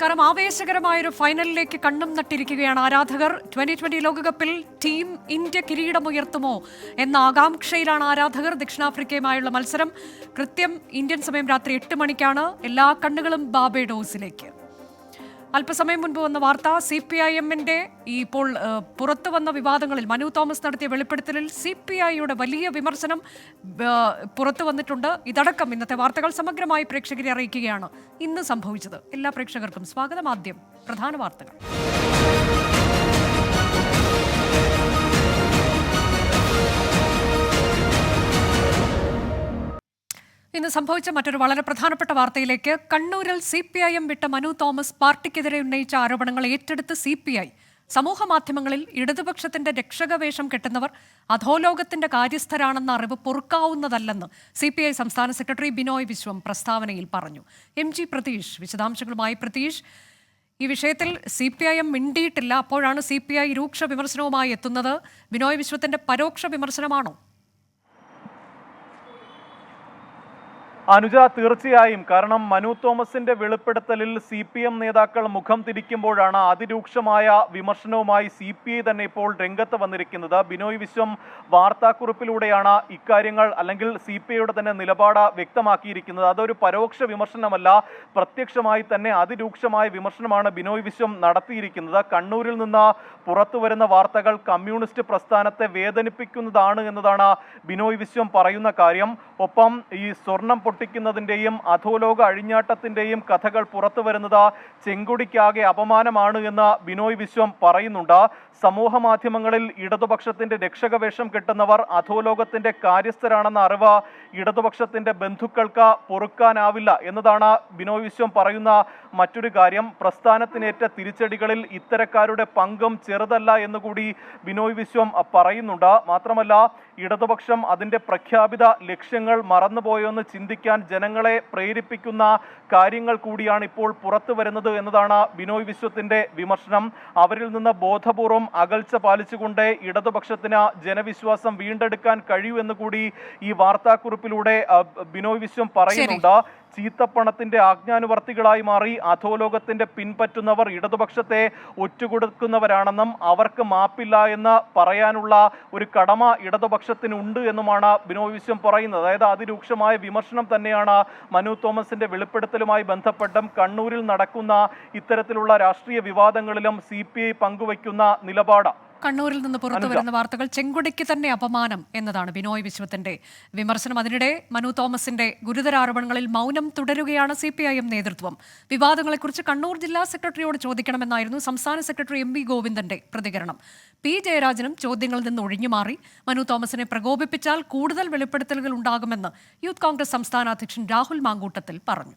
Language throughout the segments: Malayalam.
നമസ്കാരം. ആവേശകരമായൊരു ഫൈനലിലേക്ക് കണ്ണും നട്ടിരിക്കുകയാണ് ആരാധകർ. 2020 ലോകകപ്പിൽ ടീം ഇന്ത്യ കിരീടമുയർത്തുമോ എന്ന ആകാംക്ഷയിലാണ് ആരാധകർ. ദക്ഷിണാഫ്രിക്കയുമായുള്ള മത്സരം കൃത്യം ഇന്ത്യൻ സമയം രാത്രി 8 മണിക്കാണ്. എല്ലാ കണ്ണുകളും ബാർബേഡോസിലേക്ക്. അല്പസമയം മുൻപ് വന്ന വാർത്ത, CPIM-ന്റെ ഇപ്പോൾ പുറത്തു വന്ന വിവാദങ്ങളിൽ മനു തോമസ് നടത്തിയ വെളിപ്പെടുത്തലിൽ CPI-യുടെ വലിയ വിമർശനം പുറത്തു വന്നിട്ടുണ്ട്. ഇതടക്കം ഇന്നത്തെ വാർത്തകൾ സമഗ്രമായി പ്രേക്ഷകരെ അറിയിക്കുകയാണ് ഇന്ന് സംഭവിച്ചത്. എല്ലാ പ്രേക്ഷകർക്കും സ്വാഗതം. ആദ്യം പ്രധാന വാർത്തകൾ. ഇന്ന് സംഭവിച്ച മറ്റൊരു വളരെ പ്രധാനപ്പെട്ട വാർത്തയിലേക്ക്. കണ്ണൂരിൽ CPIM വിട്ട മനു തോമസ് പാർട്ടിക്കെതിരെ ഉന്നയിച്ച ആരോപണങ്ങൾ ഏറ്റെടുത്ത് CPI. സമൂഹ മാധ്യമങ്ങളിൽ ഇടതുപക്ഷത്തിന്റെ രക്ഷകവേഷം കെട്ടുന്നവർ അധോലോകത്തിന്റെ കാര്യസ്ഥരാണെന്ന അറിവ് പൊറുക്കാവുന്നതല്ലെന്ന് CPI സംസ്ഥാന സെക്രട്ടറി ബിനോയ് വിശ്വം പ്രസ്താവനയിൽ പറഞ്ഞു. MG പ്രതീഷ് വിശദാംശങ്ങളുമായി. പ്രതീഷ്, ഈ വിഷയത്തിൽ CPIM മിണ്ടിയിട്ടില്ല. അപ്പോഴാണ് CPI രൂക്ഷ വിമർശനവുമായി എത്തുന്നത്. ബിനോയ് വിശ്വത്തിന്റെ പരോക്ഷ വിമർശനമാണോ? അനുജ, തീർച്ചയായും. കാരണം മനു തോമസിന്റെ വെളിപ്പെടുത്തലിൽ CPM നേതാക്കൾ മുഖം തിരിക്കുമ്പോഴാണ് അതിരൂക്ഷമായ വിമർശനവുമായി CPI തന്നെ ഇപ്പോൾ രംഗത്ത് വന്നിരിക്കുന്നത്. ബിനോയ് വിശ്വം വാർത്താക്കുറിപ്പിലൂടെയാണ് ഇക്കാര്യങ്ങൾ അല്ലെങ്കിൽ CPIയുടെ തന്നെ നിലപാട് വ്യക്തമാക്കിയിരിക്കുന്നത്. അതൊരു പരോക്ഷ വിമർശനമല്ല, പ്രത്യക്ഷമായി തന്നെ അതിരൂക്ഷമായ വിമർശനമാണ് ബിനോയ് വിശ്വം നടത്തിയിരിക്കുന്നത്. കണ്ണൂരിൽ നിന്ന് പുറത്തു വരുന്ന വാർത്തകൾ കമ്മ്യൂണിസ്റ്റ് പ്രസ്ഥാനത്തെ വേദനിപ്പിക്കുന്നതാണ് എന്നതാണ് ബിനോയ് വിശ്വം പറയുന്ന കാര്യം. ഒപ്പം ഈ സ്വർണം പൊട്ടിക്കുന്നതിൻ്റെയും അധോലോക അഴിഞ്ഞാട്ടത്തിൻ്റെയും കഥകൾ പുറത്തു വരുന്നത് ചെങ്കൊടിക്കാകെ അപമാനമാണ് എന്ന് ബിനോയ് വിശ്വം പറയുന്നുണ്ട്. സമൂഹ മാധ്യമങ്ങളിൽ ഇടതുപക്ഷത്തിന്റെ രക്ഷകവേഷം കെട്ടുന്നവർ അധോലോകത്തിന്റെ കാര്യസ്ഥരാണെന്ന അറിവ് ഇടതുപക്ഷത്തിന്റെ ബന്ധുക്കൾക്ക് പൊറുക്കാനാവില്ല എന്നതാണ് ബിനോയ് വിശ്വം പറയുന്ന മറ്റൊരു കാര്യം. പ്രസ്ഥാനത്തിനേറ്റ തിരിച്ചടികളിൽ ഇത്തരക്കാരുടെ പങ്കും ചെറുതല്ല എന്നുകൂടി ബിനോയ് വിശ്വം പറയുന്നുണ്ട്. മാത്രമല്ല, ഇടതുപക്ഷം അതിന്റെ പ്രഖ്യാപിത ലക്ഷ്യങ്ങൾ മറന്നുപോയെന്ന് ചിന്തിക്കാൻ ജനങ്ങളെ പ്രേരിപ്പിക്കുന്ന കാര്യങ്ങൾ കൂടിയാണ് ഇപ്പോൾ പുറത്തു വരുന്നത് എന്നതാണ് ബിനോയ് വിശ്വത്തിന്റെ വിമർശനം. അവരിൽ നിന്ന് ബോധപൂർവം അകൽച്ച പാലിച്ചുകൊണ്ട് ഇടതുപക്ഷത്തിന് ജനവിശ്വാസം വീണ്ടെടുക്കാൻ കഴിയൂ എന്ന് കൂടി ഈ വാർത്താക്കുറിപ്പിലൂടെ ബിനോയ് വിശ്വം പറയുന്നുണ്ട്. ചീത്തപ്പണത്തിന്റെ ആജ്ഞാനുവർത്തികളായി മാറി അധോലോകത്തിന്റെ പിൻപറ്റുന്നവർ ഇടതുപക്ഷത്തെ ഒറ്റുകൊടുക്കുന്നവരാണെന്നും അവർക്ക് മാപ്പില്ല എന്ന് പറയാനുള്ള ഒരു കടമ ഇടതുപക്ഷത്തിനുണ്ട് എന്നുമാണ് ബിനോയ് വിശ്വം പറയുന്നത്. അതായത് അതിരൂക്ഷമായ വിമർശനം തന്നെയാണ് മനു തോമസിന്റെ വെളിപ്പെടുത്തലുമായി ബന്ധപ്പെട്ടും കണ്ണൂരിൽ നടക്കുന്ന ഇത്തരത്തിലുള്ള രാഷ്ട്രീയ വിവാദങ്ങളിലും CPI പങ്കുവയ്ക്കുന്ന നിലപാട്. കണ്ണൂരിൽ നിന്ന് പുറത്തു വരുന്ന വാർത്തകൾ ചെങ്കൊടിക്ക് തന്നെ അപമാനം എന്നതാണ് ബിനോയ് വിശ്വത്തിന്റെ വിമർശനം. അതിനിടെ മനു തോമസിന്റെ ഗുരുതര ആരോപണങ്ങളിൽ മൗനം തുടരുകയാണ് CPIM നേതൃത്വം. വിവാദങ്ങളെക്കുറിച്ച് കണ്ണൂർ ജില്ലാ സെക്രട്ടറിയോട് ചോദിക്കണമെന്നായിരുന്നു സംസ്ഥാന സെക്രട്ടറി MV ഗോവിന്ദന്റെ പ്രതികരണം. P ജയരാജനും ചോദ്യങ്ങളിൽ നിന്ന് ഒഴിഞ്ഞുമാറി. മനു തോമസിനെ പ്രകോപിപ്പിച്ചാൽ കൂടുതൽ വെളിപ്പെടുത്തലുകൾ ഉണ്ടാകുമെന്ന് യൂത്ത് കോൺഗ്രസ് സംസ്ഥാന അധ്യക്ഷൻ രാഹുൽ മാങ്കൂട്ടത്തിൽ പറഞ്ഞു.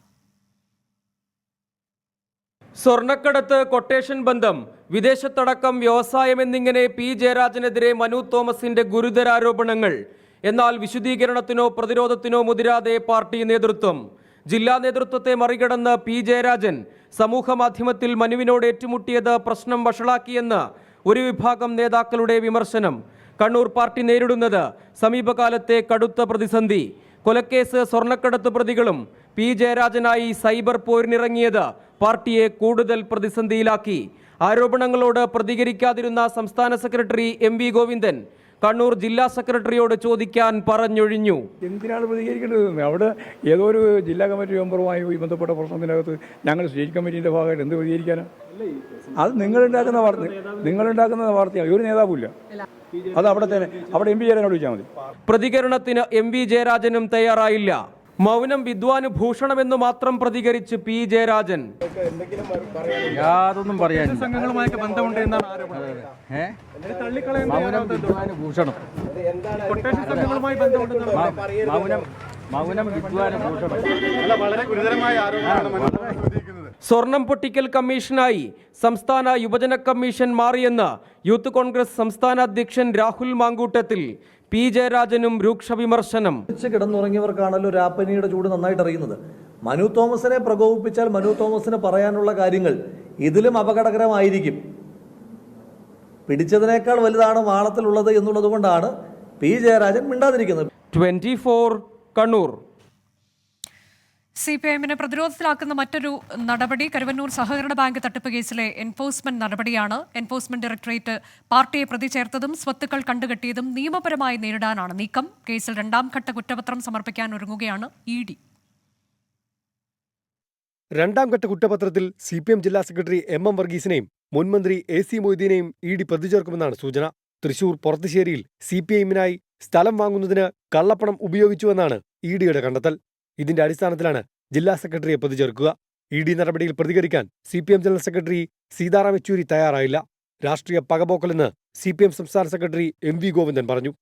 സ്വർണ്ണക്കടത്ത്, കൊട്ടേഷൻ ബന്ധം, വിദേശത്തടക്കം വ്യവസായം എന്നിങ്ങനെ P ജയരാജനെതിരെ മനു തോമസിന്റെ ഗുരുതരാരോപണങ്ങൾ. എന്നാൽ വിശദീകരണത്തിനോ പ്രതിരോധത്തിനോ മുതിരാതെ പാർട്ടി നേതൃത്വം. ജില്ലാ നേതൃത്വത്തെ മറികടന്ന് P ജയരാജൻ സമൂഹ മാധ്യമത്തിൽ മനുവിനോട് ഏറ്റുമുട്ടിയത് പ്രശ്നം വഷളാക്കിയെന്ന് ഒരു വിഭാഗം നേതാക്കളുടെ വിമർശനം. കണ്ണൂർ പാർട്ടി നേരിടുന്നത് സമീപകാലത്തെ കടുത്ത പ്രതിസന്ധി. കൊലക്കേസ്, സ്വർണ്ണക്കടത്ത് പ്രതികളും P ജയരാജനായി സൈബർ പോരിനിറങ്ങിയത് പാർട്ടിയെ കൂടുതൽ പ്രതിസന്ധിയിലാക്കി. ആരോപണങ്ങളോട് പ്രതികരിക്കാതിരുന്ന സംസ്ഥാന സെക്രട്ടറി MV ഗോവിന്ദൻ കണ്ണൂർ ജില്ലാ സെക്രട്ടറിയോട് ചോദിക്കാൻ പറഞ്ഞൊഴിഞ്ഞു. എന്തിനാണ് പ്രതികരിക്കേണ്ടത്? അവിടെ ഏതോ ഒരു ജില്ലാ കമ്മിറ്റി മെമ്പറുമായി ബന്ധപ്പെട്ട പ്രശ്നത്തിനകത്ത് ഞങ്ങൾ സ്റ്റേറ്റ് കമ്മിറ്റീൻ്റെ ഭാഗമായിട്ട് എന്ത് പ്രതികരിക്കാനാണ്? അത് നിങ്ങളുണ്ടാക്കുന്ന വാർത്തയാണ്. ഒരു നേതാവില്ല. അത് അവിടെ തന്നെ MV ജയരാജനോട് ചോദിച്ചാൽ മതി. പ്രതികരണത്തിന് MV ജയരാജനും തയ്യാറായില്ല. മൗനം വിദ്വാനുഭൂഷണമെന്ന് മാത്രം പ്രതികരിച്ച് P ജയരാജൻ. യാതൊന്നും പറയാനില്ല. സംഘങ്ങളുമായൊക്കെ ബന്ധമുണ്ട് എന്നാണ് ആരോപണം. സ്വർണം പൊട്ടിക്കൽ കമ്മീഷനായി സംസ്ഥാന യുവജന കമ്മീഷൻ മാറിയെന്ന് യൂത്ത് കോൺഗ്രസ് സംസ്ഥാന അധ്യക്ഷൻ രാഹുൽ മാങ്കൂട്ടത്തിൽ. P ജയരാജനും രൂക്ഷ വിമർശനം. കിടന്നുറങ്ങിയവർക്കാണല്ലോ രാപ്പനിയുടെ ചൂട് നന്നായിട്ട് അറിയുന്നത്. മനു തോമസിനെ പ്രകോപിപ്പിച്ചാൽ മനു തോമസിന് പറയാനുള്ള കാര്യങ്ങൾ ഇതിലും അപകടകരമായിരിക്കും. പിടിച്ചതിനേക്കാൾ വലുതാണ് മാളത്തിലുള്ളത് എന്നുള്ളത് കൊണ്ടാണ് P ജയരാജൻ മിണ്ടാതിരിക്കുന്നത്. 24 കണ്ണൂർ. CPIMനെ പ്രതിരോധത്തിലാക്കുന്ന മറ്റൊരു നടപടി കരുവന്നൂർ സഹകരണ ബാങ്ക് തട്ടിപ്പ് കേസിലെ എൻഫോഴ്സ്മെന്റ് നടപടിയാണ്. എൻഫോഴ്സ്മെന്റ് ഡയറക്ടറേറ്റ് പാർട്ടിയെ പ്രതി ചേർത്തതും സ്വത്തുക്കൾ കണ്ടുകെട്ടിയതും നിയമപരമായി നേരിടാനാണ് നീക്കം. കേസിൽ രണ്ടാം ഘട്ട കുറ്റപത്രം സമർപ്പിക്കാൻ ഒരുങ്ങുകയാണ് ED. രണ്ടാം ഘട്ട കുറ്റപത്രത്തിൽ CPM ജില്ലാ സെക്രട്ടറി MM വർഗീസിനെയും മുൻമന്ത്രി AC മൊയ്തീനെയും ED പ്രതി ചേർക്കുമെന്നാണ് സൂചന. തൃശൂർ പൊറത്തുശ്ശേരിയിൽ CPIMനായി സ്ഥലം വാങ്ങുന്നതിന് കള്ളപ്പണം ഉപയോഗിച്ചുവെന്നാണ് EDയുടെ കണ്ടെത്തൽ. ഇതിന്റെ അടിസ്ഥാനത്തിലാണ് ജില്ലാ സെക്രട്ടറിയെ പ്രതി ചേർക്കുക. ED നടപടിയിൽ പ്രതികരിക്കാൻ CPM general secretary Sitaram Yechury തയ്യാറായില്ല. രാഷ്ട്രീയ പകപോക്കലെന്ന് CPM സംസ്ഥാന സെക്രട്ടറി MV ഗോവിന്ദൻ പറഞ്ഞു.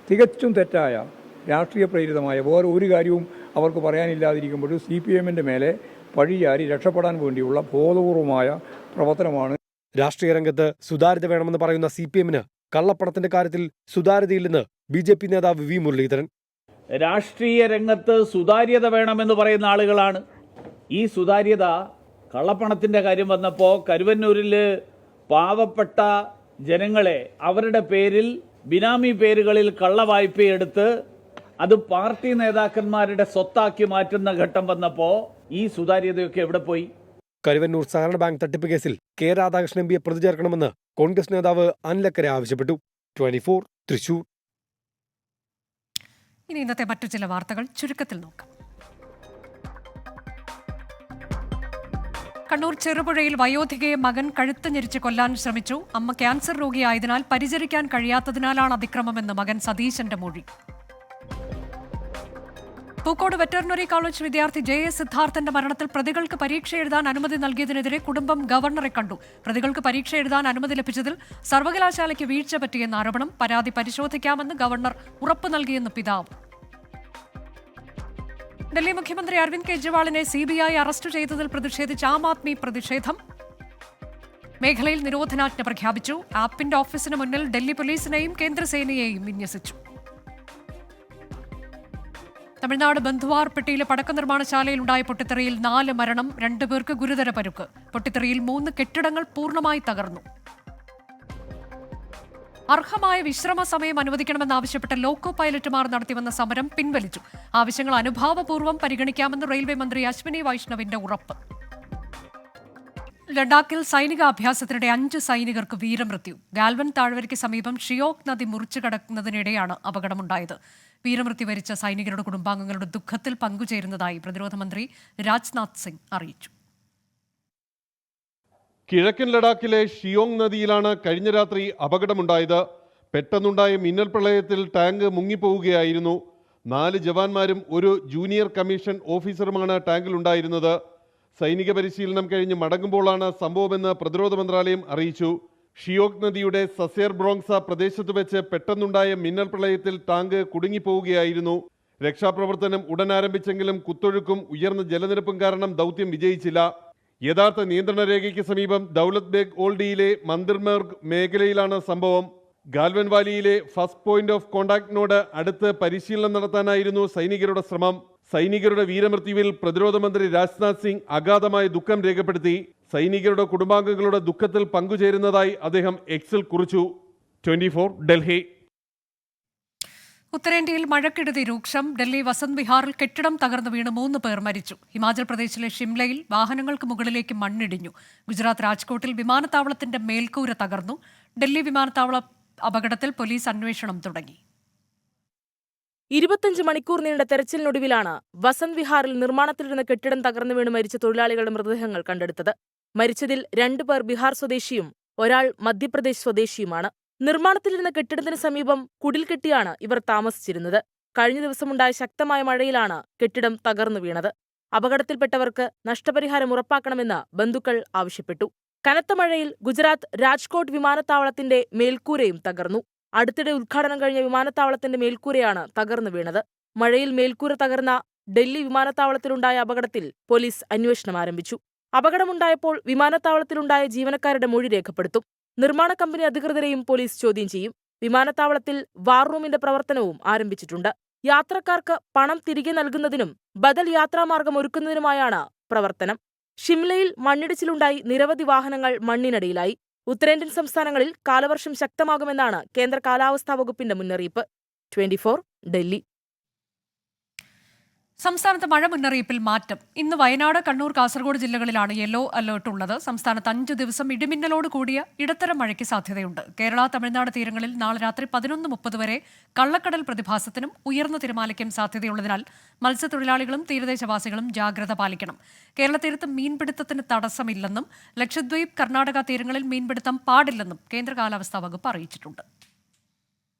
തികച്ചും തെറ്റായ രാഷ്ട്രീയ പ്രേരിതമായ വേറെ ഒരു കാര്യവും അവർക്ക് പറയാനില്ലാതിരിക്കുമ്പോൾ CPMന്റെ മേലെ പഴിയാരി രക്ഷപ്പെടാൻ വേണ്ടിയുള്ള ബോധപൂർവമായ പ്രവർത്തനമാണ്. രാഷ്ട്രീയ രംഗത്ത് സുതാര്യത വേണമെന്ന് പറയുന്ന CPMന് കള്ളപ്പണത്തിന്റെ കാര്യത്തിൽ സുതാര്യതയില്ലെന്ന് BJP നേതാവ് V മുരളീധരൻ. രാഷ്ട്രീയ രംഗത്ത് സുതാര്യത വേണമെന്ന് പറയുന്ന ആളുകളാണ്. ഈ സുതാര്യത കള്ളപ്പണത്തിൻ്റെ കാര്യം വന്നപ്പോൾ കരുവന്നൂരിൽ പാവപ്പെട്ട ജനങ്ങളെ അവരുടെ പേരിൽ ബിനാമി പേരുകളിൽ കള്ളവായ്പയെടുത്ത് അത് പാർട്ടി നേതാക്കന്മാരുടെ സ്വത്താക്കി മാറ്റുന്ന ഘട്ടം വന്നപ്പോൾ ഈ സുതാര്യതയൊക്കെ എവിടെ പോയി? കരുവന്നൂർ സഹകരണ ബാങ്ക് തട്ടിപ്പ് കേസിൽ K രാധാകൃഷ്ണൻ MPയെ പ്രതി ചേർക്കണമെന്ന് കോൺഗ്രസ് നേതാവ് അനിലക്കര ആവശ്യപ്പെട്ടു. 24 തൃശൂർ. ഇനി ഇന്നത്തെ മറ്റു ചില വാർത്തകൾ ചുരുക്കത്തിൽ നോക്കാം. കണ്ണൂർ ചെറുപുഴയിൽ വയോധികയെ മകൻ കഴുത്ത് ഞെരിച്ച് കൊല്ലാൻ ശ്രമിച്ചു. അമ്മ ക്യാൻസർ രോഗിയായതിനാൽ പരിചരിക്കാൻ കഴിയാത്തതിനാലാണ് അതിക്രമമെന്ന് മകൻ സതീശന്റെ മൊഴി. പൂക്കോട് വെറ്ററിനറി കോളേജ് വിദ്യാർത്ഥി JS സിദ്ധാർത്ഥന്റെ മരണത്തിൽ പ്രതികൾക്ക് പരീക്ഷ എഴുതാൻ അനുമതി നൽകിയതിനെതിരെ കുടുംബം ഗവർണറെ കണ്ടു. പ്രതികൾക്ക് പരീക്ഷ എഴുതാൻ അനുമതി ലഭിച്ചതിൽ സർവകലാശാലയ്ക്ക് വീഴ്ച പറ്റിയെന്ന ആരോപണം. പരാതി പരിശോധിക്കാമെന്ന് ഗവർണർ ഉറപ്പ് നൽകിയെന്ന് പിതാവ്. ഡൽഹി മുഖ്യമന്ത്രി അരവിന്ദ് കെജ്രിവാളിനെ CBI അറസ്റ്റ് ചെയ്തതിൽ പ്രതിഷേധിച്ച് ആം ആദ്മി പ്രതിഷേധം. മേഖലയിൽ നിരോധനാജ്ഞ പ്രഖ്യാപിച്ചു. ആപ്പിന്റെ ഓഫീസിന് മുന്നിൽ ഡൽഹി പോലീസിനെയും കേന്ദ്രസേനയെയും വിന്യസിച്ചു. തമിഴ്നാട് ബന്ധുവാർപെട്ടിയിലെ പടക്ക നിർമ്മാണശാലയിലുണ്ടായ പൊട്ടിത്തെറിയിൽ 4 മരണം, 2 പേർക്ക് ഗുരുതര പരുക്ക്. പൊട്ടിത്തെറിയിൽ 3 കെട്ടിടങ്ങൾ പൂർണ്ണമായി തകർന്നു. അർഹമായ വിശ്രമ സമയം അനുവദിക്കണമെന്നാവശ്യപ്പെട്ട് ലോക്കോ പൈലറ്റുമാർ നടത്തിവന്ന സമരം പിൻവലിച്ചു. ആവശ്യങ്ങൾ അനുഭാവപൂർവ്വം പരിഗണിക്കാമെന്ന് റെയിൽവേ മന്ത്രി അശ്വിനി വൈഷ്ണവിന്റെ ഉറപ്പ്. ലഡാക്കിൽ സൈനിക അഭ്യാസത്തിനിടെ 5 സൈനികർക്ക് വീരമൃത്യു. ഗാൽവൻ താഴ്വരയ്ക്ക് സമീപം ഷിയോക് നദി മുറിച്ചു കടക്കുന്നതിനിടെയാണ് അപകടമുണ്ടായത്. വീരമൃത്യു വരിച്ച സൈനികരുടെ കുടുംബാംഗങ്ങളുടെ ദുഃഖത്തിൽ പങ്കുചേരുന്നതായി പ്രതിരോധ മന്ത്രി രാജ്നാഥ് സിംഗ് അറിയിച്ചു. കിഴക്കൻ ലഡാക്കിലെ ഷിയോങ് നദിയിലാണ് കഴിഞ്ഞ രാത്രി അപകടമുണ്ടായത്. പെട്ടെന്നുണ്ടായ മിന്നൽ പ്രളയത്തിൽ ടാങ്ക് മുങ്ങിപ്പോവുകയായിരുന്നു. 4 ജവാന്മാരും ഒരു ജൂനിയർ കമ്മീഷൻ ഓഫീസറുമാണ് ടാങ്കിലുണ്ടായിരുന്നത്. സൈനിക പരിശീലനം കഴിഞ്ഞ് മടങ്ങുമ്പോഴാണ് സംഭവമെന്ന് പ്രതിരോധ മന്ത്രാലയം അറിയിച്ചു. ഷിയോക് നദിയുടെ സസേർ ബ്രോങ്സ പ്രദേശത്ത് വെച്ച് പെട്ടെന്നുണ്ടായ മിന്നൽ പ്രളയത്തിൽ ടാങ്ക് കുടുങ്ങിപ്പോവുകയായിരുന്നു. രക്ഷാപ്രവർത്തനം ഉടൻ ആരംഭിച്ചെങ്കിലും കുത്തൊഴുക്കും ഉയർന്ന ജലനിരപ്പും കാരണം ദൗത്യം വിജയിച്ചില്ല. യഥാർത്ഥ നിയന്ത്രണ രേഖയ്ക്ക് സമീപം ദൗലത് ബേഗ് ഓൾഡിയിലെ മന്ദിർമർഗ് മേഖലയിലാണ് സംഭവം. ഗാൽവൻ വാലിയിലെ ഫസ്റ്റ് പോയിന്റ് ഓഫ് കോണ്ടാക്ടിനോട് അടുത്ത് പരിശീലനം നടത്താനായിരുന്നു സൈനികരുടെ ശ്രമം. സൈനികരുടെ വീരമൃത്യുവിൽ പ്രതിരോധ മന്ത്രി രാജ്നാഥ് സിംഗ് അഗാധമായ ദുഃഖം രേഖപ്പെടുത്തി. സൈനികരുടെ കുടുംബാംഗങ്ങളുടെ ദുഃഖത്തിൽ പങ്കുചേരുന്നതായി അദ്ദേഹം എക്സിൽ കുറിച്ചു. 24 ഡൽഹി. ഉത്തരേന്ത്യയിൽ മഴക്കെടുതി രൂക്ഷം. ഡൽഹി വസന്ത് വിഹാറിൽ കെട്ടിടം തകർന്നു വീണ് 3 പേർ മരിച്ചു. ഹിമാചൽ പ്രദേശിലെ ഷിംലയിൽ വാഹനങ്ങൾക്ക് മുകളിലേക്ക് മണ്ണിടിഞ്ഞു. ഗുജറാത്ത് രാജ്കോട്ടിൽ വിമാനത്താവളത്തിന്റെ മേൽക്കൂര തകർന്നു. ഡൽഹി വിമാനത്താവള അപകടത്തിൽ പോലീസ് അന്വേഷണം തുടങ്ങി. 25 മണിക്കൂർ നീണ്ട തെരച്ചിലിനൊടുവിലാണ് വസന്ത് വിഹാറിൽ നിർമ്മാണത്തിലിരുന്ന കെട്ടിടം തകർന്നു വീണ് മരിച്ച തൊഴിലാളികളുടെ മൃതദേഹങ്ങൾ കണ്ടെടുത്തത്. മരിച്ചതിൽ 2 പേർ ബീഹാർ സ്വദേശിയും ഒരാൾ മധ്യപ്രദേശ് സ്വദേശിയുമാണ്. നിർമ്മാണത്തിലിരുന്ന കെട്ടിടത്തിന് സമീപം കുടിൽ കെട്ടിയാണ് ഇവർ താമസിച്ചിരുന്നത്. കഴിഞ്ഞ ദിവസമുണ്ടായ ശക്തമായ മഴയിലാണ് കെട്ടിടം തകർന്നു വീണത്. അപകടത്തിൽപ്പെട്ടവർക്ക് നഷ്ടപരിഹാരം ഉറപ്പാക്കണമെന്ന് ബന്ധുക്കൾ ആവശ്യപ്പെട്ടു. കനത്ത മഴയിൽ ഗുജറാത്ത് രാജ്കോട്ട് വിമാനത്താവളത്തിന്റെ മേൽക്കൂരയും തകർന്നു. അടുത്തിടെ ഉദ്ഘാടനം കഴിഞ്ഞ വിമാനത്താവളത്തിന്റെ മേൽക്കൂരയാണ് തകർന്നു വീണത്. മഴയിൽ മേൽക്കൂര തകർന്ന ഡൽഹി വിമാനത്താവളത്തിലുണ്ടായ അപകടത്തിൽ പോലീസ് അന്വേഷണം ആരംഭിച്ചു. അപകടമുണ്ടായപ്പോൾ വിമാനത്താവളത്തിലുണ്ടായ ജീവനക്കാരുടെ മൊഴി രേഖപ്പെടുത്തും. നിർമ്മാണ കമ്പനി അധികൃതരെയും പോലീസ് ചോദ്യം ചെയ്യും. വിമാനത്താവളത്തിൽ വാർ റൂമിന്റെ പ്രവർത്തനവും ആരംഭിച്ചിട്ടുണ്ട്. യാത്രക്കാർക്ക് പണം തിരികെ നൽകുന്നതിനും ബദൽ യാത്രാമാർഗം ഒരുക്കുന്നതിനുമായാണ് പ്രവർത്തനം. ഷിംലയിൽ മണ്ണിടിച്ചിലുണ്ടായി നിരവധി വാഹനങ്ങൾ മണ്ണിനടിയിലായി. ഉത്തരേന്ത്യൻ സംസ്ഥാനങ്ങളിൽ കാലവർഷം ശക്തമാകുമെന്നാണ് കേന്ദ്ര കാലാവസ്ഥാ വകുപ്പിന്റെ മുന്നറിയിപ്പ്. 24 ഡൽഹി. സംസ്ഥാനത്ത് മഴ മുന്നറിയിപ്പിൽ മാറ്റം. ഇന്ന് വയനാട്, കണ്ണൂർ, കാസർഗോഡ് ജില്ലകളിലാണ് യെല്ലോ അലർട്ട് ഉള്ളത്. സംസ്ഥാനത്ത് 5 ദിവസം ഇടിമിന്നലോട് കൂടിയ ഇടത്തരം മഴയ്ക്ക് സാധ്യതയുണ്ട്. കേരള, തമിഴ്നാട് തീരങ്ങളിൽ നാളെ രാത്രി 11:30 വരെ കള്ളക്കടൽ പ്രതിഭാസത്തിനും ഉയർന്ന തിരമാലയ്ക്കും സാധ്യതയുള്ളതിനാൽ മത്സ്യത്തൊഴിലാളികളും തീരദേശവാസികളും ജാഗ്രത പാലിക്കണം. കേരള തീരത്ത് മീൻപിടുത്തത്തിന് തടസ്സമില്ലെന്നും ലക്ഷദ്വീപ്, കർണാടക തീരങ്ങളിൽ മീൻപിടുത്തം പാടില്ലെന്നും കേന്ദ്ര കാലാവസ്ഥാ വകുപ്പ് അറിയിച്ചിട്ടുണ്ട്.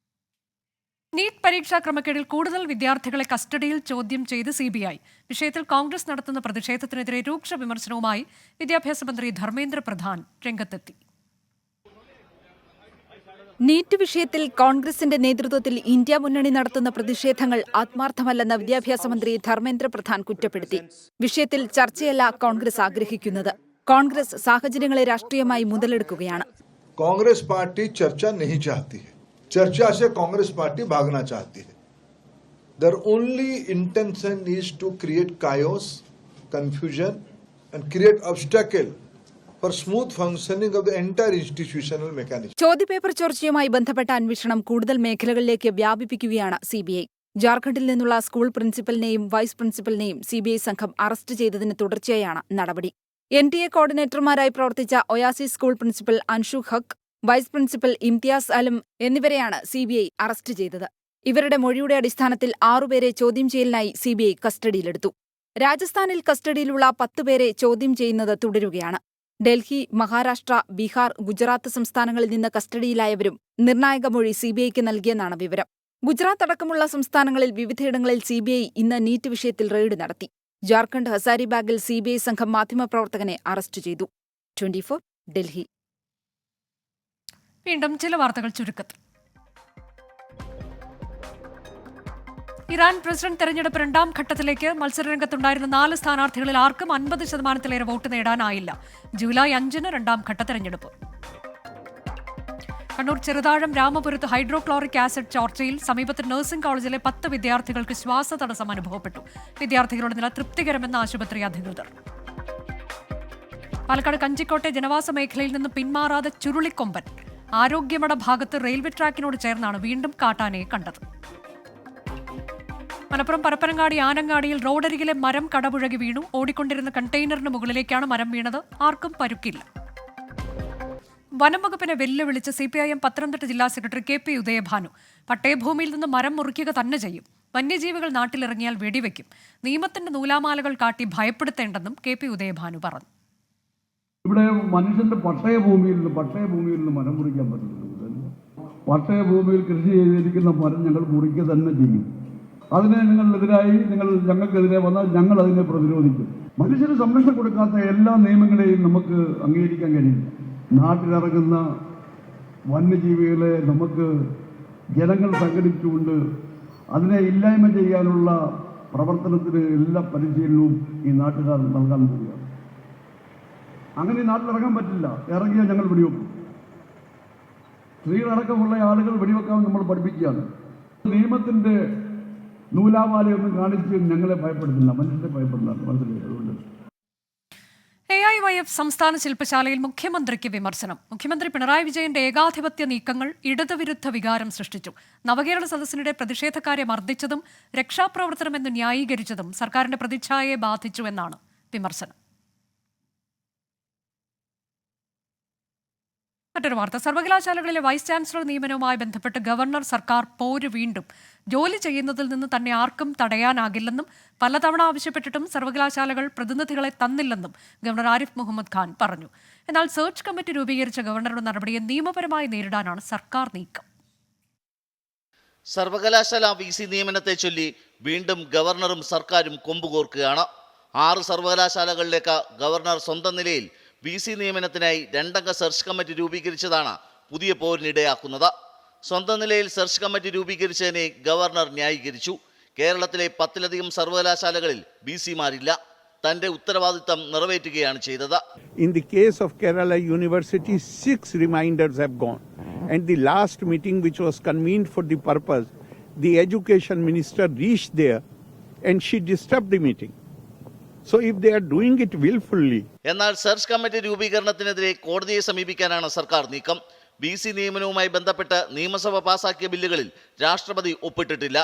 നീറ്റ് പരീക്ഷാ ക്രമക്കേടിൽ കൂടുതൽ വിദ്യാർത്ഥികളെ കസ്റ്റഡിയിൽ ചോദ്യം ചെയ്ത് CBI. വിഷയത്തിൽ കോൺഗ്രസ് നടത്തുന്ന പ്രതിഷേധത്തിനെതിരെ രൂക്ഷ വിമർശനവുമായി വിദ്യാഭ്യാസ മന്ത്രി ധർമ്മേന്ദ്ര പ്രധാൻ രംഗത്തെത്തി. നീറ്റ് വിഷയത്തിൽ കോൺഗ്രസിന്റെ നേതൃത്വത്തിൽ ഇന്ത്യ മുന്നണി നടത്തുന്ന പ്രതിഷേധങ്ങൾ ആത്മാർത്ഥമല്ലെന്ന് വിദ്യാഭ്യാസ മന്ത്രി ധർമ്മേന്ദ്ര പ്രധാൻ കുറ്റപ്പെടുത്തി. വിഷയത്തിൽ ചർച്ചയല്ല കോൺഗ്രസ് ആഗ്രഹിക്കുന്നത്. കോൺഗ്രസ് സാഹചര്യങ്ങളെ രാഷ്ട്രീയമായി മുതലെടുക്കുകയാണ്. കോൺഗ്രസ് പാർട്ടി ചർച്ച नहीं चाहती है. चर्चा से कांग्रेस पार्टी भागना चाहती है. Their only intention is to create chaos, confusion and create obstacle for smooth functioning of the entire institutional mechanism. ചോദ്യപേപ്പർ ചോർച്ചയുമായി ബന്ധപ്പെട്ട അന്വേഷണം കൂടുതൽ മേഖലകളിലേക്ക് വ്യാപിപ്പിക്കുകയാണ് CBI. ജാർഖണ്ഡിൽ നിന്നുള്ള സ്കൂൾ പ്രിൻസിപ്പലിനെയും വൈസ് പ്രിൻസിപ്പലിനെയും CBI സംഘം അറസ്റ്റ് ചെയ്തതിന് തുടർച്ചയായാണ് നടപടി. NTA കോർഡിനേറ്റർമാരായി പ്രവർത്തിച്ച ഒയാസി സ്കൂൾ പ്രിൻസിപ്പൽ അൻഷു ഹക്ക്, വൈസ് പ്രിൻസിപ്പൽ ഇംതിയാസ് അലം എന്നിവരെയാണ് CBI അറസ്റ്റ് ചെയ്തത്. ഇവരുടെ മൊഴിയുടെ അടിസ്ഥാനത്തിൽ 6 പേരെ ചോദ്യം ചെയ്യലിനായി CBI കസ്റ്റഡിയിലെടുത്തു. രാജസ്ഥാനിൽ കസ്റ്റഡിയിലുള്ള 10 പേരെ ചോദ്യം ചെയ്യുന്നത് തുടരുകയാണ്. ഡൽഹി, മഹാരാഷ്ട്ര, ബീഹാർ, ഗുജറാത്ത് സംസ്ഥാനങ്ങളിൽ നിന്ന് കസ്റ്റഡിയിലായവരും നിർണായക മൊഴി CBIക്ക് നൽകിയെന്നാണ് വിവരം. ഗുജറാത്ത് അടക്കമുള്ള സംസ്ഥാനങ്ങളിൽ വിവിധയിടങ്ങളിൽ CBI ഇന്ന് നീറ്റ് വിഷയത്തിൽ റെയ്ഡ് നടത്തി. ജാർഖണ്ഡ് ഹസാരിബാഗിൽ CBI സംഘം മാധ്യമപ്രവർത്തകനെ അറസ്റ്റ് ചെയ്തു. 24 ഡൽഹി. വീണ്ടും ചില വാർത്തകൾ ചുരുക്കത്തിൽ. ഇറാൻ പ്രസിഡന്റ് തെരഞ്ഞെടുപ്പ് 2ാം ഘട്ടത്തിലേക്ക് മത്സരരംഗത്തുണ്ടായിരുന്ന 4 സ്ഥാനാർത്ഥികളിൽ ആർക്കും 50%-ലേറെ വോട്ട് നേടാനായില്ല. ജൂലൈ 5-ന് 2ാം ഘട്ട തെരഞ്ഞെടുപ്പ്. കണ്ണൂർ ചെറുതാഴം രാമപുരത്ത് ഹൈഡ്രോക്ലോറിക് ആസിഡ് ചോർച്ചയിൽ സമീപത്തെ നഴ്സിംഗ് കോളേജിലെ 10 വിദ്യാർത്ഥികൾക്ക് ശ്വാസതടസ്സം അനുഭവപ്പെട്ടു. വിദ്യാർത്ഥികളുടെ നില തൃപ്തികരമെന്ന് ആശുപത്രി അധികൃതർ. പാലക്കാട് കഞ്ചിക്കോട്ടെ ജനവാസ മേഖലയിൽ നിന്ന് പിന്മാറാതെ ചുരുളിക്കൊമ്പൻ. ആരോഗ്യമട ഭാഗത്ത് റെയിൽവേ ട്രാക്കിനോട് ചേർന്നാണ് വീണ്ടും കാട്ടാനയെ കണ്ടത്. മലപ്പുറം പരപ്പനങ്ങാടി ആനങ്ങാടിയിൽ റോഡരികിലെ മരം കടപുഴകി വീണു. ഓടിക്കൊണ്ടിരുന്ന കണ്ടെയ്നറിന് മുകളിലേക്കാണ് മരം വീണത്. ആർക്കും പരുക്കില്ല. വനം വകുപ്പിനെ വെല്ലുവിളിച്ച് CPIM പത്തനംതിട്ട ജില്ലാ സെക്രട്ടറി KP ഉദയഭാനു. പട്ടയഭൂമിയിൽ നിന്ന് മരം മുറിക്കുക തന്നെ ചെയ്യും. വന്യജീവികൾ നാട്ടിലിറങ്ങിയാൽ വെടിവെക്കും. നിയമത്തിന്റെ നൂലാമാലകൾ കാട്ടി ഭയപ്പെടുത്തേണ്ടെന്നും KP ഉദയഭാനു പറഞ്ഞു. ഇവിടെ മനുഷ്യന്റെ പട്ടയഭൂമിയിൽ നിന്ന് മരം മുറിക്കാൻ പറ്റില്ല. പട്ടയഭൂമിയിൽ കൃഷി ചെയ്തിരിക്കുന്ന മരം ഞങ്ങൾ മുറിക്കുക തന്നെ ചെയ്യും. അതിനെ ഞങ്ങൾക്കെതിരെ വന്നാൽ ഞങ്ങൾ അതിനെ പ്രതിരോധിക്കും. മനുഷ്യന് സംരക്ഷണം കൊടുക്കാത്ത എല്ലാ നിയമങ്ങളെയും നമുക്ക് അംഗീകരിക്കാൻ കഴിയില്ല. നാട്ടിലിറങ്ങുന്ന വന്യജീവികളെ നമുക്ക് ജനങ്ങൾ സംഘടിച്ചുകൊണ്ട് അതിനെ ഇല്ലായ്മ ചെയ്യാനുള്ള പ്രവർത്തനത്തിന് എല്ലാ പരിശീലനവും ഈ നാട്ടുകാർ നൽകാൻ പോവുകയാണ്. അങ്ങനെ നാട്ടിലിറങ്ങാൻ പറ്റില്ല. ഇറങ്ങിയാൽ ഞങ്ങൾ വെടിവെക്കും. സ്ത്രീകളടക്കമുള്ള ആളുകൾ വെടിവെക്കാൻ നമ്മൾ പഠിപ്പിക്കുകയാണ്. നിയമത്തിന്റെ നൂലാമാലയൊന്നും കാണിച്ച് ഞങ്ങളെ ഭയപ്പെടുന്നില്ല, മനുഷ്യനെ ഭയപ്പെടുന്നില്ല. മനസ്സിലായി? അതുകൊണ്ട് AIYF സംസ്ഥാന ശില്പശാലയിൽ മുഖ്യമന്ത്രിക്ക് വിമർശനം. മുഖ്യമന്ത്രി പിണറായി വിജയന്റെ ഏകാധിപത്യ നീക്കങ്ങൾ ഇടതുവിരുദ്ധ വികാരം സൃഷ്ടിച്ചു. നവകേരള സദസ്സിനിടെ പ്രതിഷേധക്കാരെ മർദ്ദിച്ചതും രക്ഷാപ്രവർത്തനമെന്ന് ന്യായീകരിച്ചതും സർക്കാരിന്റെ പ്രതിച്ഛായയെ ബാധിച്ചുവെന്നാണ് വിമർശനം. മറ്റൊരു വാർത്ത. സർവകലാശാലകളിലെ വൈസ് ചാൻസലർ നിയമനവുമായി ബന്ധപ്പെട്ട് ഗവർണർ സർക്കാർ പോര് വീണ്ടും. ജോലി ചെയ്യുന്നതിൽ നിന്ന് തന്നെ ആർക്കും തടയാനാകില്ലെന്നും പലതവണ ആവശ്യപ്പെട്ടിട്ടും സർവകലാശാലകൾ പ്രതിനിധികളെ തന്നില്ലെന്നും ഗവർണർ ആരിഫ് മുഹമ്മദ് ഖാൻ പറഞ്ഞു. എന്നാൽ സെർച്ച് കമ്മിറ്റി രൂപീകരിച്ച ഗവർണറുടെ നടപടിയെ നിയമപരമായി നേരിടാനാണ് സർക്കാർ നീക്കം. സർവകലാശാല VC നിയമനത്തെ ചൊല്ലി വീണ്ടും ഗവർണറും സർക്കാരും കൊമ്പുകോർക്കുകയാണ്. 6 സർവകലാശാലകളിലേക്ക് ഗവർണർ സ്വന്തം നിലയിൽ VC നിയമനത്തിനായി 2-അംഗ സെർച്ച് കമ്മിറ്റി രൂപീകരിച്ചതാണ് പുതിയ പോരിനിടയാക്കുന്നത്. സ്വന്തം നിലയിൽ സെർച്ച് കമ്മിറ്റി രൂപീകരിച്ചതിനെ ഗവർണർ ന്യായീകരിച്ചു. കേരളത്തിലെ 10-ലധികം സർവകലാശാലകളിൽ VC-മാരില്ല. തന്റെ ഉത്തരവാദിത്തം നിറവേറ്റുകയാണ് ചെയ്തത്. In the case of Kerala University, 6 reminders have gone. And the last meeting which was convened for the purpose, the education minister reached there and she disturbed the meeting. So if they are doing it willfully. എന്നാൽ സെർച്ച് കമ്മിറ്റി രൂപീകരണത്തിനെതിരെ കോടതിയെ സമീപിക്കാനാണ് സർക്കാർ നീക്കം. VC നിയമനവുമായി ബന്ധപ്പെട്ട് നിയമസഭ പാസാക്കിയ ബില്ലുകളിൽ രാഷ്ട്രപതി ഒപ്പിട്ടിട്ടില്ല.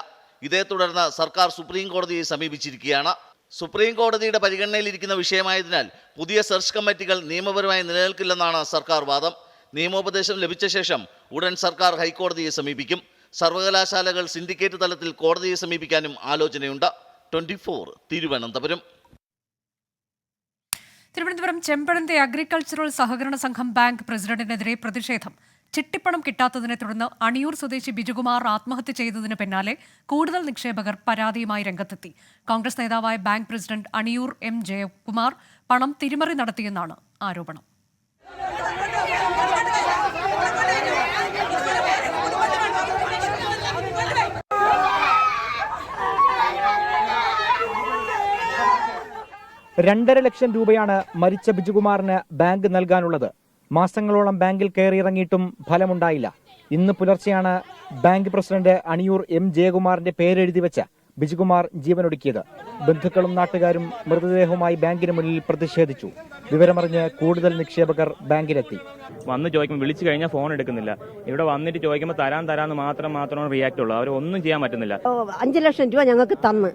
ഇതേ തുടർന്ന് സർക്കാർ സുപ്രീം കോടതിയെ സമീപിച്ചിരിക്കുകയാണ്. സുപ്രീം കോടതിയുടെ പരിഗണനയിലിരിക്കുന്ന വിഷയമായതിനാൽ പുതിയ സെർച്ച് കമ്മിറ്റികൾ നിയമപരമായി നിലനിൽക്കില്ലെന്നാണ് സർക്കാർ വാദം. നിയമോപദേശം ലഭിച്ച ശേഷം ഉടൻ സർക്കാർ ഹൈക്കോടതിയെ സമീപിക്കും. സർവകലാശാലകൾ സിൻഡിക്കേറ്റ് തലത്തിൽ കോടതിയെ സമീപിക്കാനും ആലോചനയുണ്ട്. 24 തിരുവനന്തപുരം. തിരുവനന്തപുരം ചെമ്പഴന്തി അഗ്രികൾച്ചറൽ സഹകരണ സംഘം ബാങ്ക് പ്രസിഡന്റിനെതിരെ പ്രതിഷേധം. ചിട്ടിപ്പണം കിട്ടാത്തതിനെ തുടർന്ന് അണിയൂർ സ്വദേശി ബിജുകുമാർ ആത്മഹത്യ ചെയ്തതിന് പിന്നാലെ കൂടുതൽ നിക്ഷേപകർ പരാതിയുമായി രംഗത്തെത്തി. കോൺഗ്രസ് നേതാവായ bank president Aniyoor M Jayakumar പണം തിരിമറി നടത്തിയെന്നാണ് ആരോപണം. രണ്ടര ലക്ഷം രൂപയാണ് മരിച്ച ബിജുകുമാറിന് ബാങ്ക് നൽകാനുള്ളത്. മാസങ്ങളോളം ബാങ്കിൽ കയറിയിറങ്ങിയിട്ടും ഫലമുണ്ടായില്ല. ഇന്ന് പുലർച്ചെയാണ് ബാങ്ക് പ്രസിഡന്റ് അണിയൂർ എം ജയകുമാറിന്റെ പേരെഴുതി വെച്ച ബിജുകുമാർ ജീവനൊടുക്കിയത്. ബന്ധുക്കളും നാട്ടുകാരും മൃതദേഹവുമായി ബാങ്കിന് മുന്നിൽ പ്രതിഷേധിച്ചു. വിവരമറിഞ്ഞ് കൂടുതൽ നിക്ഷേപകർ ബാങ്കിലെത്തി. വന്ന് ചോദിക്കുമ്പോൾ വിളിച്ചു കഴിഞ്ഞാൽ ഫോൺ എടുക്കുന്നില്ല. ഇവിടെ വന്നിട്ട് ചോദിക്കുമ്പോൾ തരാന്ന് മാത്രമാണ് റിയാക്ട് ഉള്ളൂ. അവർ ഒന്നും ചെയ്യാൻ പറ്റുന്നില്ല. 5 ലക്ഷം രൂപ ഞങ്ങൾക്ക് തന്ന്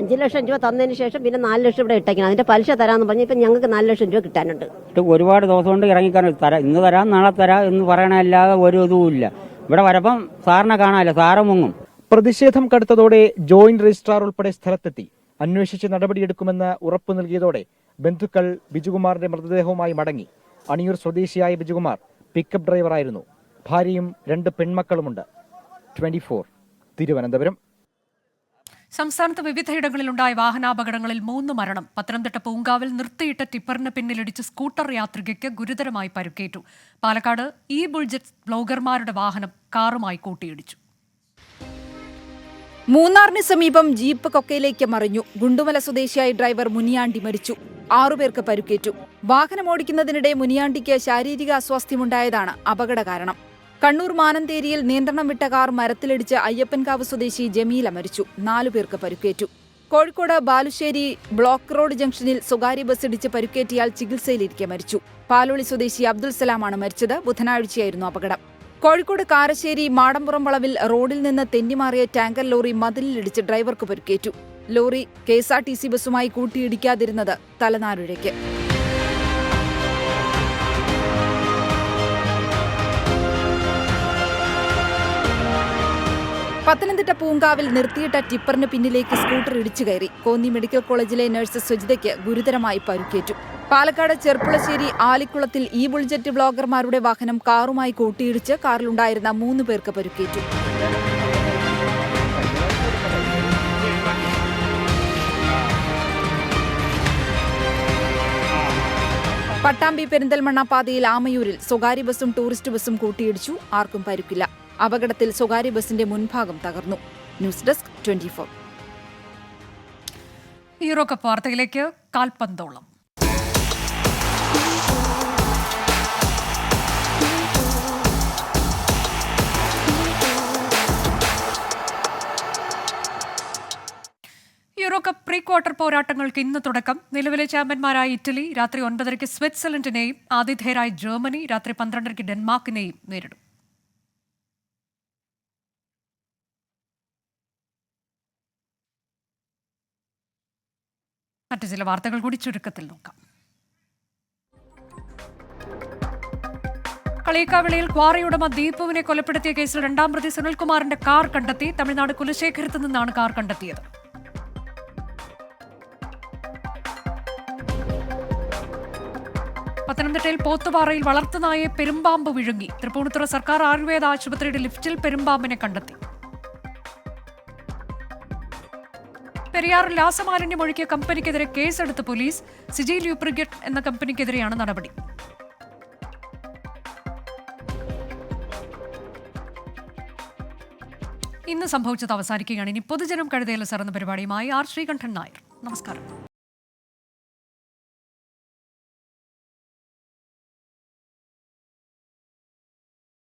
5 ലക്ഷം രൂപ തന്നതിന് ശേഷം പിന്നെ 4 ലക്ഷം ഇവിടെ ഇട്ടേക്കണം. അതിന്റെ പലിശ തരാന്ന് പറഞ്ഞ് ഇപ്പം ഞങ്ങൾക്ക് 4 ലക്ഷം രൂപ കിട്ടാനുണ്ട്. ഒരുപാട് ദിവസം കൊണ്ട് ഇറങ്ങിക്കാണ് ഇന്ന് തരാം നാളെ തരാം എന്ന് പറയണല്ലാതെ ഒരു ഇതുമില്ല. ഇവിടെ വരപ്പം സാറിനെ കാണാനില്ല, സാറ് മുങ്ങും. പ്രതിഷേധം കടുത്തതോടെ ജോയിന്റ് രജിസ്ട്രാർ ഉൾപ്പെടെ സ്ഥലത്തെത്തി. അന്വേഷിച്ച് നടപടിയെടുക്കുമെന്ന് ഉറപ്പു നൽകിയതോടെ ബന്ധുക്കൾ ബിജുകുമാറിന്റെ മൃതദേഹവുമായി മടങ്ങി. അണിയൂർ സ്വദേശിയായ ബിജുകുമാർ പിക്കപ്പ് ഡ്രൈവറായിരുന്നു. ഭാര്യയും 2 പെൺമക്കളുമുണ്ട്. 24 തിരുവനന്തപുരം. സംസ്ഥാനത്ത് വിവിധയിടങ്ങളിലുണ്ടായ വാഹനാപകടങ്ങളിൽ 3 മരണം. പത്തനംതിട്ട പൂങ്കാവിൽ നിർത്തിയിട്ട ടിപ്പറിന് പിന്നിലിടിച്ച് സ്കൂട്ടർ യാത്രികയ്ക്ക് ഗുരുതരമായി പരുക്കേറ്റു. പാലക്കാട് ഇ ബുൾജറ്റ് ബ്ലോഗർമാരുടെ വാഹനം കാറുമായി കൂട്ടിയിടിച്ചു. മൂന്നാറിന് സമീപം ജീപ്പ് കൊക്കയിലേക്ക് മറിഞ്ഞു. ഗുണ്ടുമല സ്വദേശിയായ ഡ്രൈവർ മുനിയാണ്ടി മരിച്ചു. 6 പേർക്ക് പരുക്കേറ്റു. വാഹനമോടിക്കുന്നതിനിടെ മുനിയാണ്ടിക്ക് ശാരീരിക അസ്വാസ്ഥ്യമുണ്ടായതാണ് അപകട കാരണം. കണ്ണൂർ മാനന്തേരിയിൽ നിയന്ത്രണം വിട്ട കാർ മരത്തിലിടിച്ച് അയ്യപ്പൻകാവ് സ്വദേശി ജമീല മരിച്ചു. 4 പേർക്ക് പരുക്കേറ്റു. കോഴിക്കോട് ബാലുശ്ശേരി ബ്ലോക്ക് റോഡ് ജംഗ്ഷനിൽ സ്വകാര്യ ബസ് ഇടിച്ച് പരുക്കേറ്റിയാൽ ചികിത്സയിലിരിക്കെ മരിച്ചു. പാലോളി സ്വദേശി അബ്ദുൽ സലാമാണ് മരിച്ചത്. ബുധനാഴ്ചയായിരുന്നു അപകടം. കോഴിക്കോട് കാരശ്ശേരി മാടമ്പുറം വളവിൽ റോഡിൽ നിന്ന് തെന്നിമാറിയ ടാങ്കർ ലോറി മതിലിലിടിച്ച് ഡ്രൈവർക്ക് പരുക്കേറ്റു. Lorry KSRTC ബസുമായി കൂട്ടിയിടിക്കാതിരുന്നത് തലനാരിഴയ്ക്ക്. പത്തനംതിട്ട പൂങ്കാവിൽ നിർത്തിയിട്ട ടിപ്പറിന് പിന്നിലേക്ക് സ്കൂട്ടർ ഇടിച്ചു കയറി. കോന്നി മെഡിക്കൽ കോളേജിലെ നഴ്സ് സുജിതയ്ക്ക് ഗുരുതരമായി പരുക്കേറ്റു. പാലക്കാട് ചെർപ്പുളശ്ശേരി ആലിക്കുളത്തിൽ ഇ ബുൾജറ്റ് ബ്ലോഗർമാരുടെ വാഹനം കാറുമായി കൂട്ടിയിടിച്ച് കാറിലുണ്ടായിരുന്ന 3 പേർക്ക് പരുക്കേറ്റു. പട്ടാമ്പി പെരിന്തൽമണ്ണ പാതയിൽ ആമയൂരിൽ സ്വകാര്യ ബസും ടൂറിസ്റ്റ് ബസും കൂട്ടിയിടിച്ചു. ആർക്കും പരുക്കില്ല. അപകടത്തിൽ സ്വകാര്യ ബസിന്റെ മുൻഭാഗം തകർന്നു. News desk 24. യൂറോ കപ്പ് വാർത്തയിലേക്ക്. കാൽപന്തോളം. യൂറോ കപ്പ് പ്രീ ക്വാർട്ടർ പോരാട്ടങ്ങൾക്ക് ഇന്ന് തുടക്കം. നിലവിലെ ചാമ്പ്യന്മാരായ ഇറ്റലി രാത്രി 9:30 സ്വിറ്റ്സർലൻഡിനെയും ആതിഥേയരായ ജർമ്മനി രാത്രി 12:30 ഡെൻമാർക്കിനെയും നേരിടും. മറ്റു ചില വാർത്തകൾ കൂടി ചുരുക്കത്തിൽ നോക്കാം. കളിയക്കാവിളയിൽ ക്വാറി ഉടമ ദീപുവിനെ കൊലപ്പെടുത്തിയ കേസിൽ 2ാം പ്രതി സുനിൽകുമാറിന്റെ കാർ കണ്ടെത്തി. തമിഴ്നാട് കുലശേഖരത്ത് നിന്നാണ് കാർ കണ്ടെത്തിയത്. പത്തനംതിട്ടയിൽ പോത്തുപാറയിൽ വളർത്തുനായെ പെരുമ്പാമ്പ് വിഴുങ്ങി. തൃപ്പൂണിത്തുറ സർക്കാർ ആയുർവേദ ആശുപത്രിയുടെ ലിഫ്റ്റിൽ പെരുമ്പാമ്പിനെ കണ്ടെത്തി. പെരിയാറിൽ രാസമാലിന്യം ഒഴുക്കിയ കമ്പനിക്കെതിരെ കേസെടുത്ത പോലീസ്. സിജി ലൂബ്രിഗേറ്റ് എന്ന കമ്പനിക്കെതിരെയാണ് നടപടി. ഇന്ന് സംഭവിച്ചത് അവസാനിക്കുകയാണ്. ഇനി പൊതുജനം കഴുതയിലെ സറന്ന പരിപാടിയുമായി ആർ ശ്രീകണ്ഠൻ നായർ. നമസ്കാരം.